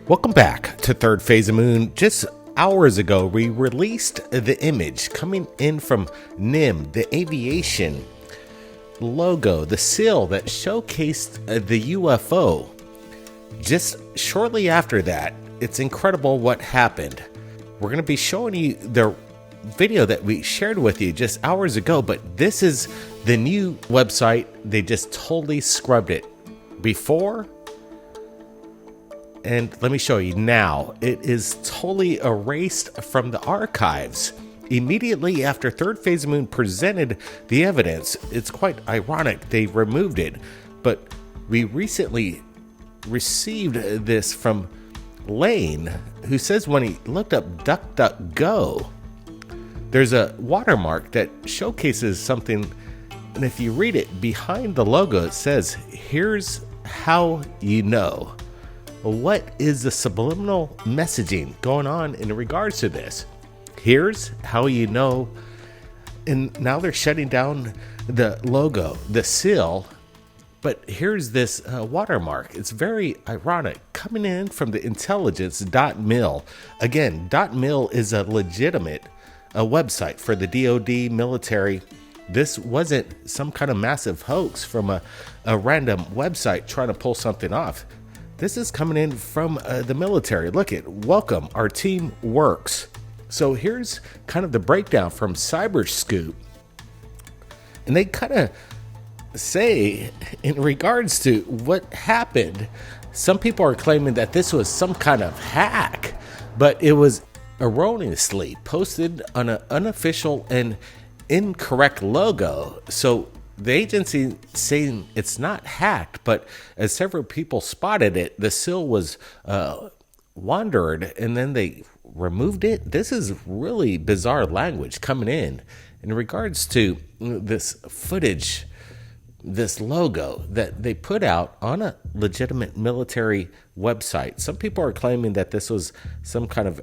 Welcome back to Third Phase of Moon. Just hours ago, we released the image coming in from NIM, the aviation logo, the seal that showcased the UFO. Just shortly after that, it's incredible what happened. We're going to be showing you the video that we shared with you just hours ago, but this is the new website. They just totally scrubbed it before. And let me show you now. It is totally erased from the archives. Immediately after Third Phase of Moon presented the evidence, it's quite ironic they removed it. But we recently received this from Lane, who says when he looked up DuckDuckGo, there's a watermark that showcases something. And if you read it behind the logo, it says, "Here's how you know." What is the subliminal messaging going on in regards to this? Here's how you know. And now they're shutting down the logo, the seal. But here's this watermark. It's very ironic. Coming in from the intelligence.mil. Again, .mil is a legitimate website for the DoD military. This wasn't some kind of massive hoax from a random website trying to pull something off. This is coming in from the military. Look at, welcome, our team works. So here's kind of the breakdown from Cyberscoop. And they kind of say, in regards to what happened, some people are claiming that this was some kind of hack, but it was erroneously posted on an unofficial and incorrect logo. So the agency saying it's not hacked, but as several people spotted it, the seal was wandered and then they removed it. This is really bizarre language coming in regards to this footage, this logo that they put out on a legitimate military website. Some people are claiming that this was some kind of,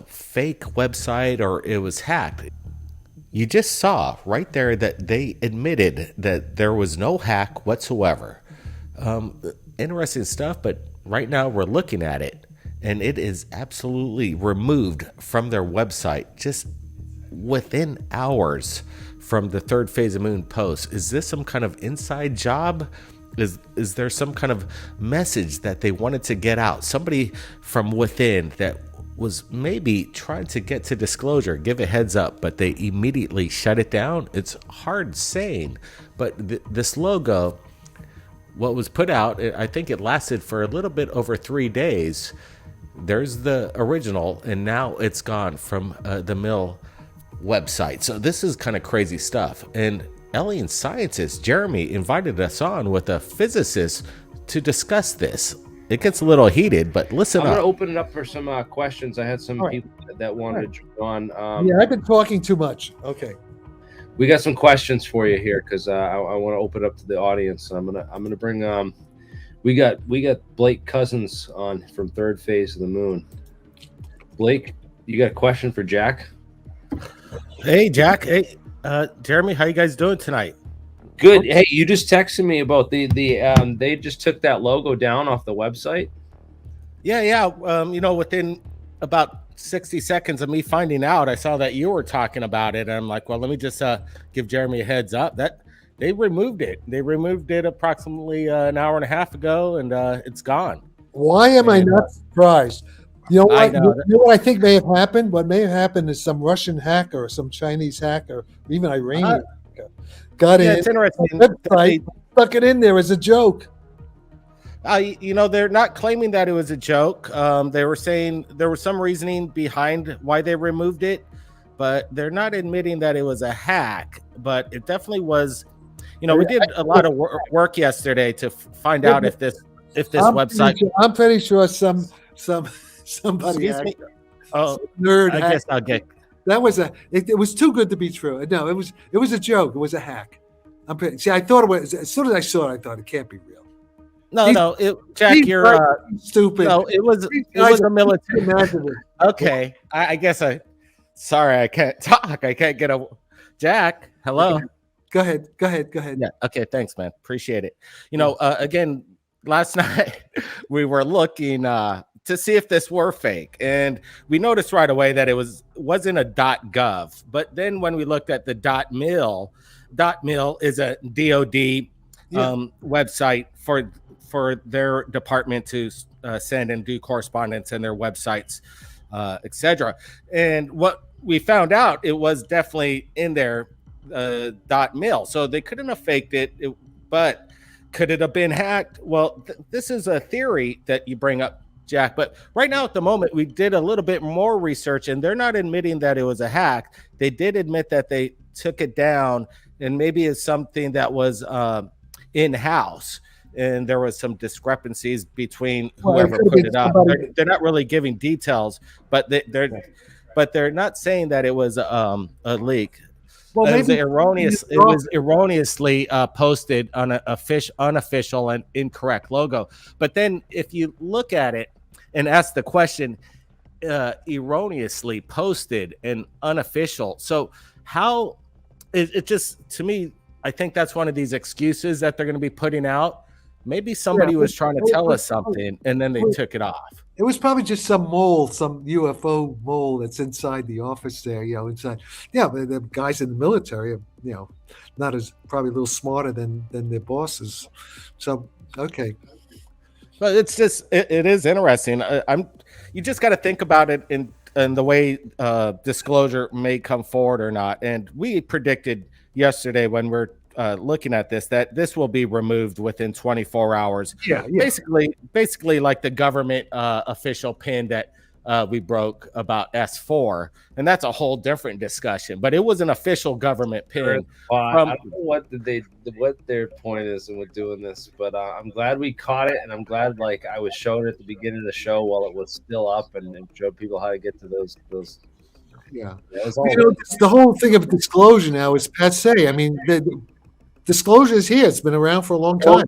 fake website or it was hacked. You just saw right there that they admitted that there was no hack whatsoever. Interesting stuff, but right now we're looking at it, and it is absolutely removed from their website just within hours from the Third Phase of Moon post. Is this some kind of inside job? Is there some kind of message that they wanted to get out? Somebody from within that was maybe trying to get to disclosure, give a heads up, but they immediately shut it down. It's hard saying, but this logo, what was put out, I think it lasted for a little bit over 3 days. There's the original, and now it's gone from the Mill website. So this is kind of crazy stuff. And alien scientist Jeremy invited us on with a physicist to discuss this. It gets a little heated, but listen I'm up. going to open it up for some questions. I had some people that wanted to join on. Yeah, I've been talking too much. Okay. We got some questions for you here because I want to open it up to the audience. I'm gonna bring we got Blake Cousins on from Third Phase of the Moon. Blake, you got a question for Jack? Hey, Jack. Hey, Jeremy, how you guys doing tonight? Good. Hey, you just texted me about the they just took that logo down off the website. Yeah. Within about 60 seconds of me finding out, I saw that you were talking about it, and I'm like, well, let me just give Jeremy a heads up that they removed it. They removed it approximately an hour and a half ago, and it's gone. Why am I not surprised? You know what? You know what I think may have happened? What may have happened is some Russian hacker or some Chinese hacker, or even Iranian hacker, got in. It's interesting. Website, stuck it in there as a joke. They're not claiming that it was a joke. They were saying there was some reasoning behind why they removed it, but they're not admitting that it was a hack. But it definitely was. We did a lot of work yesterday to find out if this website. I'm pretty sure somebody. Excuse me. Oh, nerd. I guess I'll get. That was it was too good to be true. No, it was a joke. It was a hack. I thought it was. As soon as I saw it, I thought it can't be real. No, Jack, you're stupid. No, it was a military. Okay, I guess sorry, I can't talk. I can't get a. Jack, hello. Okay. Go ahead. Yeah. Okay. Thanks, man. Appreciate it. Again, last night we were looking to see if this were fake, and we noticed right away that it wasn't a .gov. But then when we looked at the .mil is a DoD website for their department to send and do correspondence and their websites, etc. And what we found out, it was definitely in their .mil, so they couldn't have faked it, but could it have been hacked? Well, this is a theory that you bring up, Jack, but right now at the moment we did a little bit more research, and they're not admitting that it was a hack. They did admit that they took it down, and maybe it's something that was in-house, and there was some discrepancies between whoever put it up. They're not really giving details, but they're not saying that it was a leak. Well, it was erroneously posted on an unofficial and incorrect logo. But then if you look at it and ask the question, erroneously posted and unofficial. So how it just, to me, I think that's one of these excuses that they're going to be putting out. Maybe somebody was trying to tell us something and then they took it off. It was probably just some mole, some UFO mole that's inside the office there, inside. Yeah, the guys in the military are, not as, probably a little smarter than their bosses. So, okay. But it's just, it is interesting. You just got to think about it in the way disclosure may come forward or not. And we predicted yesterday when we're looking at this that this will be removed within 24 hours. Yeah. Basically like the government official pin that we broke about S4, and that's a whole different discussion, but it was an official government pin. I don't know what their point is in with doing this, but I'm glad we caught it, and I'm glad I was shown at the beginning of the show while it was still up and showed people how to get to those. Yeah, the whole thing of disclosure now is passe. I mean, the disclosure is here. It's been around for a long time.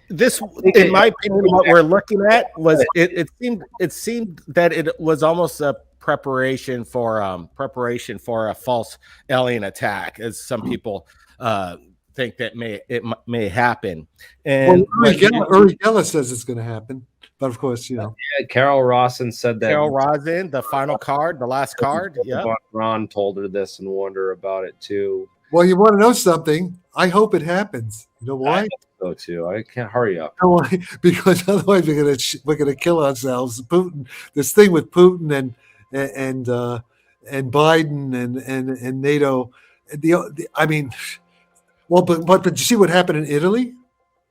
This, in my opinion, what we're looking at was it seemed that it was almost a preparation for a false alien attack, as some people think that may happen. And Uri Geller says it's going to happen. But of course, Yeah, Carol Rosin said that. Carol Rosin, the final card, the last card. Yeah. Ron told her this and warned her about it too. Well, you want to know something? I hope it happens. You know why? I hope so too. I can't hurry up. You know why? Because otherwise we're gonna kill ourselves. Putin, this thing with Putin and Biden and NATO. But did you see what happened in Italy?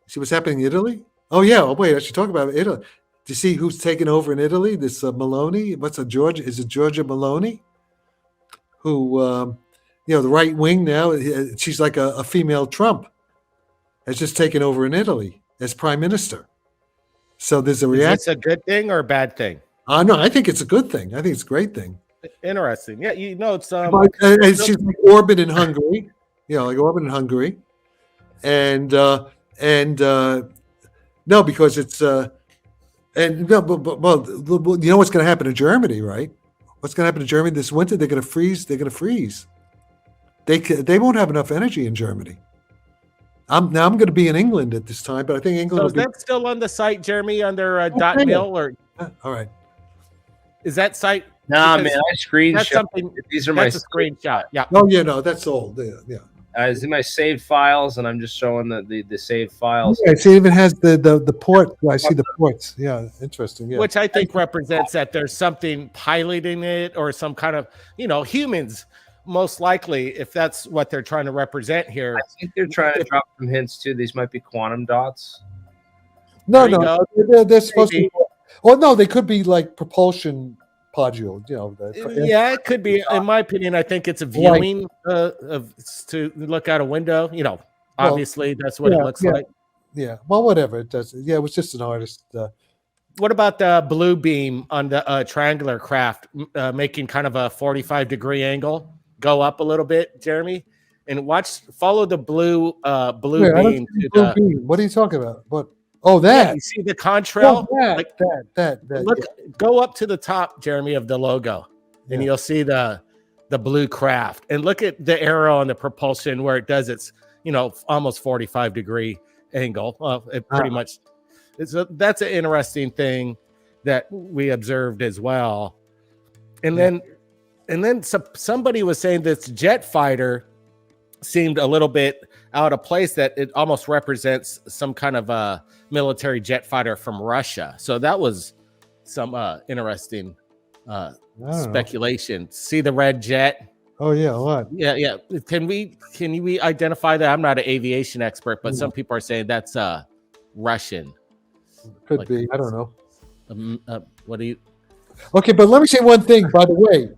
See what's happening in Italy? Oh yeah. Oh wait, I should talk about Italy. Do you see who's taken over in Italy? This Meloni. Is it Giorgia Meloni? Who, the right wing now. She's like a female Trump. Has just taken over in Italy as prime minister. So there's a reaction. Is this a good thing or a bad thing? No, I think it's a good thing. I think it's a great thing. Interesting. Yeah, it's she's like Orban in Hungary. Like Orban in Hungary, and no, because it's but you know what's going to happen in Germany, right? What's going to happen in Germany this winter? They're going to freeze. They won't have enough energy in Germany. I'm going to be in England at this time, but I think England. So is that still on the site, Jeremy, under .mil or? All right. Is that site? Nah, man, I screenshot. These are that's a screenshot. Yeah. Oh yeah, no, that's old. Yeah. It's in my saved files, and I'm just showing the saved files. Yeah, it even has the port. I see the ports. Yeah, interesting. Yeah. Which I think represents that there's something piloting it, or some kind of humans. Most likely, if that's what they're trying to represent here. I think they're trying to drop some hints too. These might be quantum dots. No, they're supposed to be. Well, no, they could be like propulsion module. Yeah, it could be. In my opinion, I think it's a viewing to look out a window. Obviously, that's what it looks like. Yeah. Well, whatever it does. Yeah, it was just an artist. What about the blue beam on the triangular craft, making kind of a 45-degree angle? Go up a little bit, Jeremy, and follow the blue beam. What are you talking about? What? Oh, that. Yeah, you see the contrail? Oh, that. Look, go up to the top, Jeremy, of the logo, and you'll see the blue craft. And look at the arrow on the propulsion where it does its, almost 45-degree angle. Well, it pretty much. that's an interesting thing that we observed as well. And then somebody was saying this jet fighter seemed a little bit out of place, that it almost represents some kind of a military jet fighter from Russia. So that was some interesting speculation. See the red jet? Oh yeah, a lot. Yeah. Can we identify that? I'm not an aviation expert, but some people are saying that's Russian. Could be. I don't know. What do you? Okay, but let me say one thing. By the way,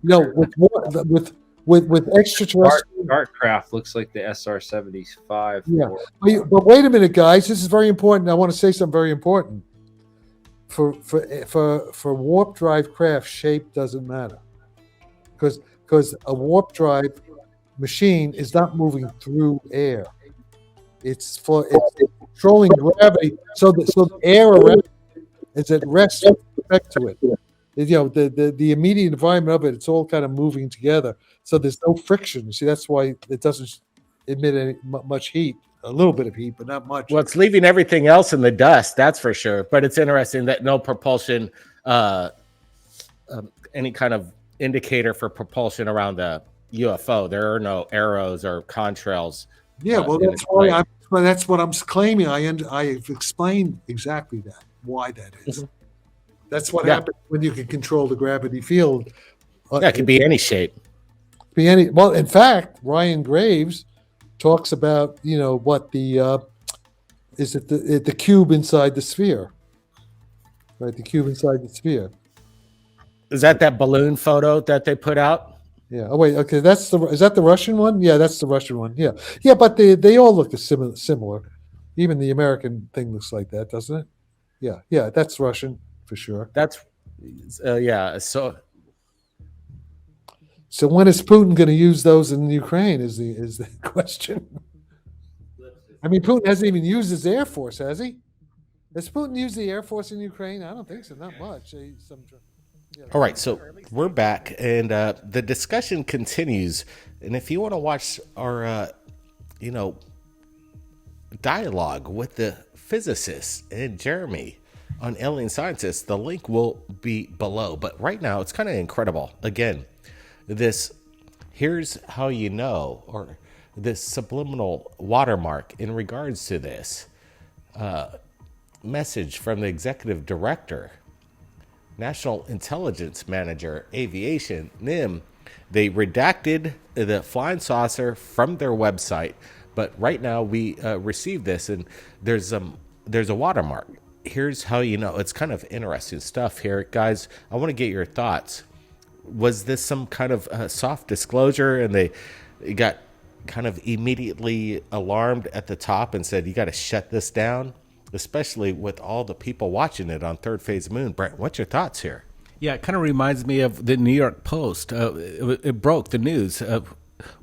with extraterrestrial Dart craft looks like the SR-75. Yeah, but wait a minute, guys. This is very important. I want to say something very important. For warp drive craft, shape doesn't matter, because a warp drive machine is not moving through air. It's controlling gravity, so the air around it is at rest with respect to it. The immediate environment of it, it's all kind of moving together, so there's no friction. See, that's why it doesn't emit much heat. A little bit of heat, but not much. Well, it's leaving everything else in the dust, that's for sure. But it's interesting that no propulsion, any kind of indicator for propulsion around the UFO. There are no arrows or contrails. Yeah, well, that's what I'm claiming. I've explained exactly that, why that is. Mm-hmm. That's what happens when you can control the gravity field. It can be any shape. Well, in fact, Ryan Graves talks about what the is it the cube inside the sphere, right? The cube inside the sphere. Is that balloon photo that they put out? Yeah. Oh wait. Okay. Is that the Russian one? Yeah, that's the Russian one. Yeah. Yeah. But they all look similar. Even the American thing looks like that, doesn't it? Yeah. Yeah. That's Russian for sure. That's yeah. So when is Putin going to use those in Ukraine? Is the question? I mean, Putin hasn't even used his Air Force, has he? Has Putin used the Air Force in Ukraine? I don't think so. Not much. All right, so we're back, and the discussion continues. And if you want to watch our, dialogue with the physicists and Jeremy on Alien Scientists, the link will be below. But right now, it's kind of incredible. Again, here's how you know, or this subliminal watermark in regards to this message from the executive director, National Intelligence Manager, Aviation, NIM. They redacted the flying saucer from their website, but right now we received this, and there's a watermark. Here's how you know. It's kind of interesting stuff here, guys. I want to get your thoughts. Was this some kind of soft disclosure, and they got kind of immediately alarmed at the top and said, you got to shut this down, especially with all the people watching it on Third Phase Moon? Brent, what's your thoughts here? Yeah, it kind of reminds me of the New York Post. It broke the news.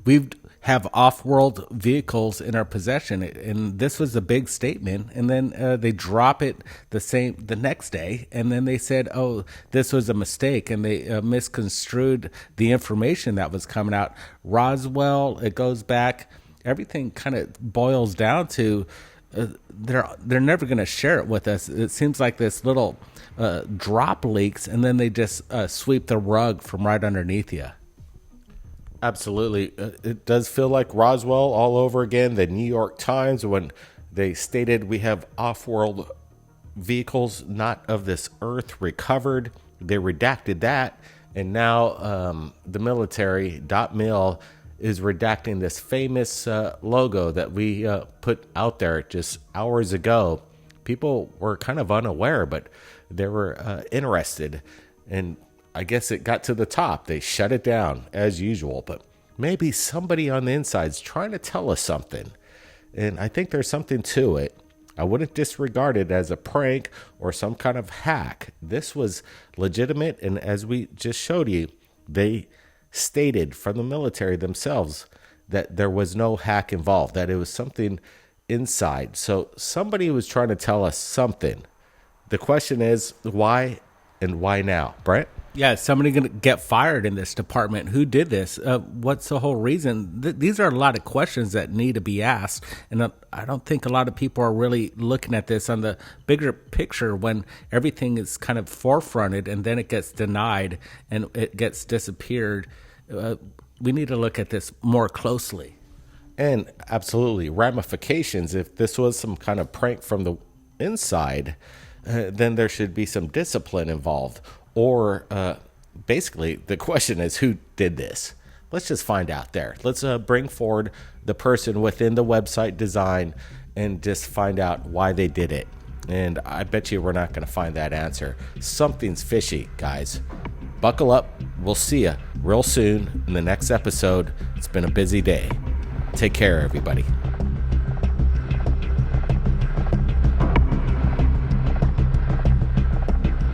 We have off-world vehicles in our possession, and this was a big statement. And then they drop it the next day, and then they said, "Oh, this was a mistake," and they misconstrued the information that was coming out. Roswell, it goes back. Everything kind of boils down to they're never going to share it with us. It seems like this little drop leaks, and then they just sweep the rug from right underneath you. Absolutely. It does feel like Roswell all over again. The New York Times, when they stated we have off-world vehicles not of this earth recovered, they redacted that. And now the military, .mil, is redacting this famous logo that we put out there just hours ago. People were kind of unaware, but they were interested. And I guess it got to the top. They shut it down as usual, but maybe somebody on the inside's trying to tell us something. And I think there's something to it. I wouldn't disregard it as a prank or some kind of hack. This was legitimate, and as we just showed you, they stated from the military themselves that there was no hack involved, that it was something inside. So somebody was trying to tell us something. The question is, why and why now? Brent? Yeah, is somebody going to get fired in this department? Who did this? What's the whole reason? These are a lot of questions that need to be asked. And I don't think a lot of people are really looking at this on the bigger picture when everything is kind of forefronted and then it gets denied and it gets disappeared. We need to look at this more closely. And absolutely, ramifications. If this was some kind of prank from the inside, then there should be some discipline involved. Or basically, the question is, who did this? Let's just find out there. Let's bring forward the person within the website design and just find out why they did it. And I bet you we're not going to find that answer. Something's fishy, guys. Buckle up. We'll see you real soon in the next episode. It's been a busy day. Take care, everybody.